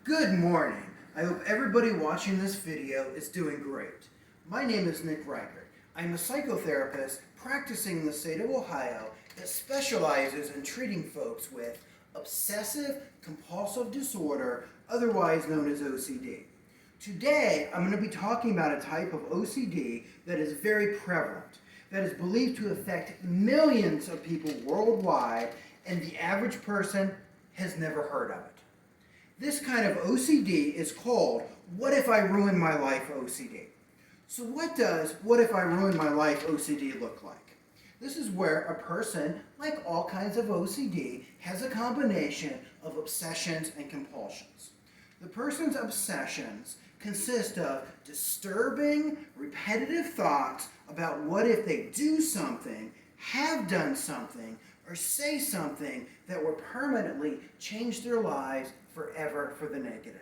Good morning. I hope everybody watching this video is doing great. My name is Nick Reichert. I'm a psychotherapist practicing in the state of Ohio that specializes in treating folks with obsessive compulsive disorder, otherwise known as OCD. Today, I'm going to be talking about a type of OCD that is very prevalent, that is believed to affect millions of people worldwide, and the average person has never heard of it. This kind of OCD is called What If I Ruin My Life OCD. So what does What If I Ruin My Life OCD look like? This is where a person, like all kinds of OCD, has a combination of obsessions and compulsions. The person's obsessions consist of disturbing, repetitive thoughts about what if they do something, have done something, or say something that will permanently change their lives forever for the negative.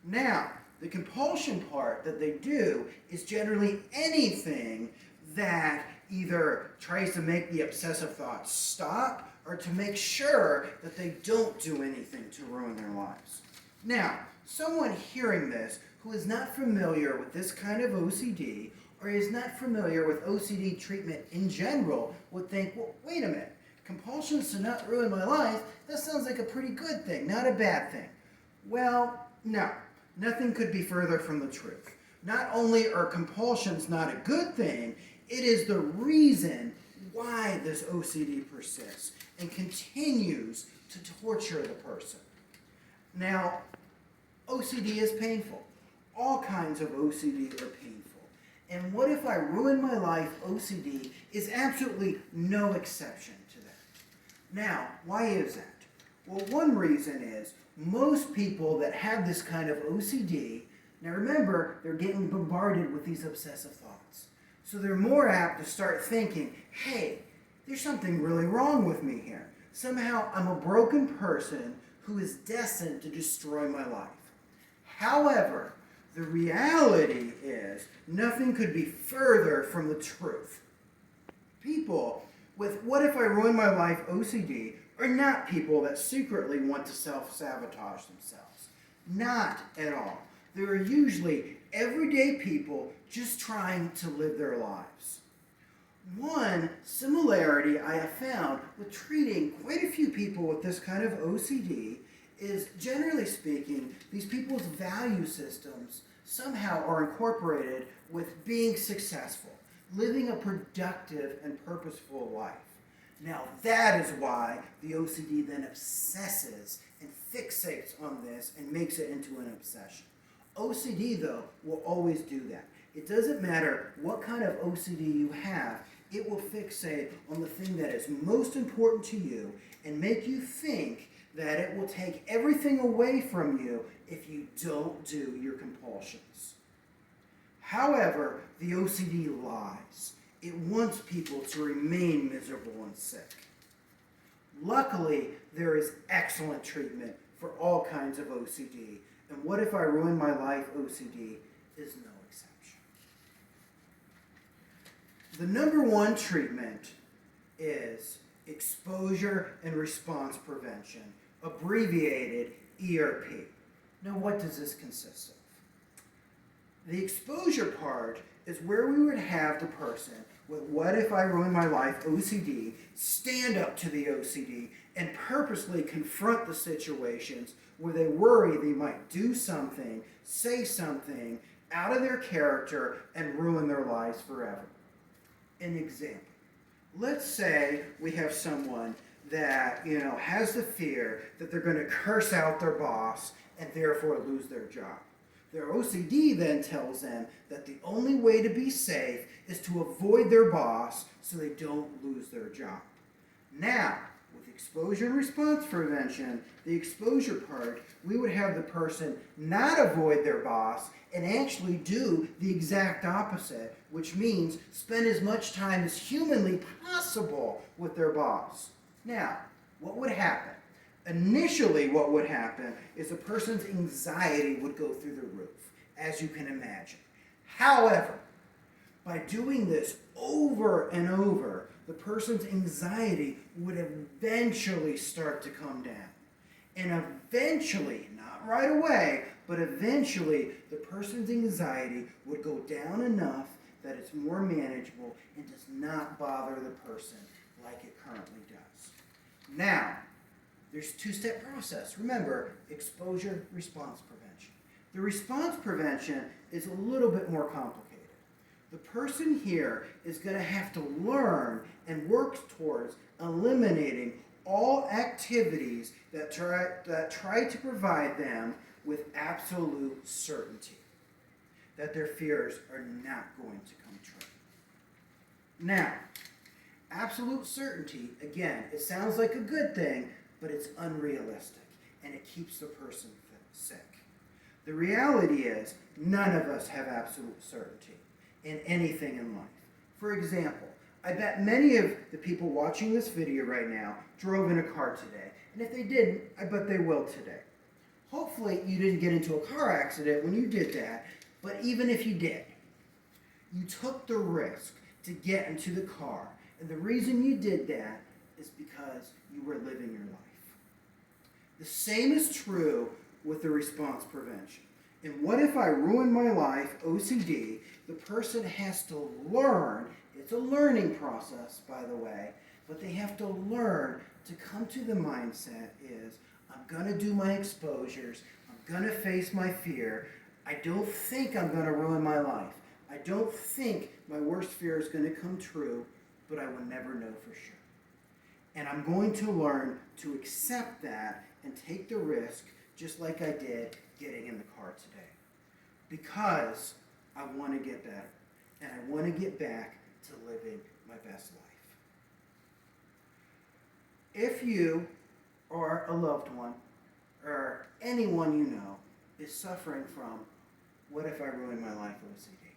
Now, the compulsion part that they do is generally anything that either tries to make the obsessive thoughts stop or to make sure that they don't do anything to ruin their lives. Now, someone hearing this who is not familiar with this kind of OCD or is not familiar with OCD treatment in general would think, well, wait a minute, compulsions to not ruin my life, that sounds like a pretty good thing, not a bad thing. Well, no, nothing could be further from the truth. Not only are compulsions not a good thing, it is the reason why this OCD persists and continues to torture the person. Now, OCD is painful. All kinds of OCD are painful. And What If I Ruin My Life OCD is absolutely no exception to that. Now, why is that? Well, one reason is most people that have this kind of OCD, now remember, they're getting bombarded with these obsessive thoughts. So they're more apt to start thinking, hey, there's something really wrong with me here. Somehow I'm a broken person who is destined to destroy my life. However, the reality is nothing could be further from the truth. People with What If I Ruin My Life OCD are not people that secretly want to self-sabotage themselves. Not at all. They are usually everyday people just trying to live their lives. One similarity I have found with treating quite a few people with this kind of OCD is, generally speaking, these people's value systems somehow are incorporated with being successful, living a productive and purposeful life. Now that is why the OCD then obsesses and fixates on this and makes it into an obsession. OCD, though, will always do that. It doesn't matter what kind of OCD you have, it will fixate on the thing that is most important to you and make you think that it will take everything away from you if you don't do your compulsions. However, the OCD lies. It wants people to remain miserable and sick. Luckily, there is excellent treatment for all kinds of OCD, and What If I Ruin My Life OCD is no exception. The number one treatment is exposure and response prevention, abbreviated ERP. Now, what does this consist of? The exposure part is where we would have the person with What If I Ruin My Life OCD stand up to the OCD and purposely confront the situations where they worry they might do something, say something out of their character and ruin their lives forever. An example. Let's say we have someone that, has the fear that they're going to curse out their boss and therefore lose their job. Their OCD then tells them that the only way to be safe is to avoid their boss so they don't lose their job. Now, with exposure and response prevention, the exposure part, we would have the person not avoid their boss and actually do the exact opposite, which means spend as much time as humanly possible with their boss. Now, what would happen? Initially, what would happen is a person's anxiety would go through the roof, as you can imagine. However, by doing this over and over, the person's anxiety would eventually start to come down. And eventually, not Not right away, but eventually the person's anxiety would go down enough that it's more manageable and does not bother the person like it currently does. Now, there's a two-step process. Remember, exposure, response prevention. The response prevention is a little bit more complicated. The person here is going to have to learn and work towards eliminating all activities that try to provide them with absolute certainty that their fears are not going to come true. Now, absolute certainty, again, it sounds like a good thing, but it's unrealistic, and it keeps the person sick. The reality is, none of us have absolute certainty in anything in life. For example, I bet many of the people watching this video right now drove in a car today, and if they didn't, I bet they will today. Hopefully, you didn't get into a car accident when you did that, but even if you did, you took the risk to get into the car, and the reason you did that is because you were living your life. The same is true with the response prevention. And what if I ruin my life, OCD, the person has to learn, it's a learning process, by the way, but they have to learn to come to the mindset is, I'm going to do my exposures, I'm going to face my fear, I don't think I'm going to ruin my life, I don't think my worst fear is going to come true, but I will never know for sure. And I'm going to learn to accept that and take the risk, just like I did getting in the car today. Because I want to get better, and I want to get back to living my best life. If you or a loved one, or anyone you know, is suffering from, what if I ruin my life, OCD?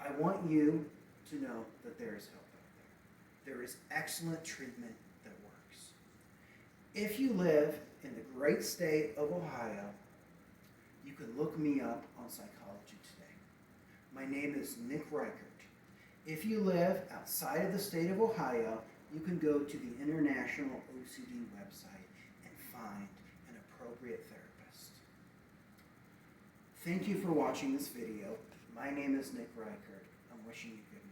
I want you to know that there is help out there. There is excellent treatment that works. If you live in the great state of Ohio, you can look me up on Psychology Today. My name is Nick Reichert. If you live outside of the state of Ohio, you can go to the International OCD website and find an appropriate therapist. Thank you for watching this video. My name is Nick Reichert. I'm wishing you good night.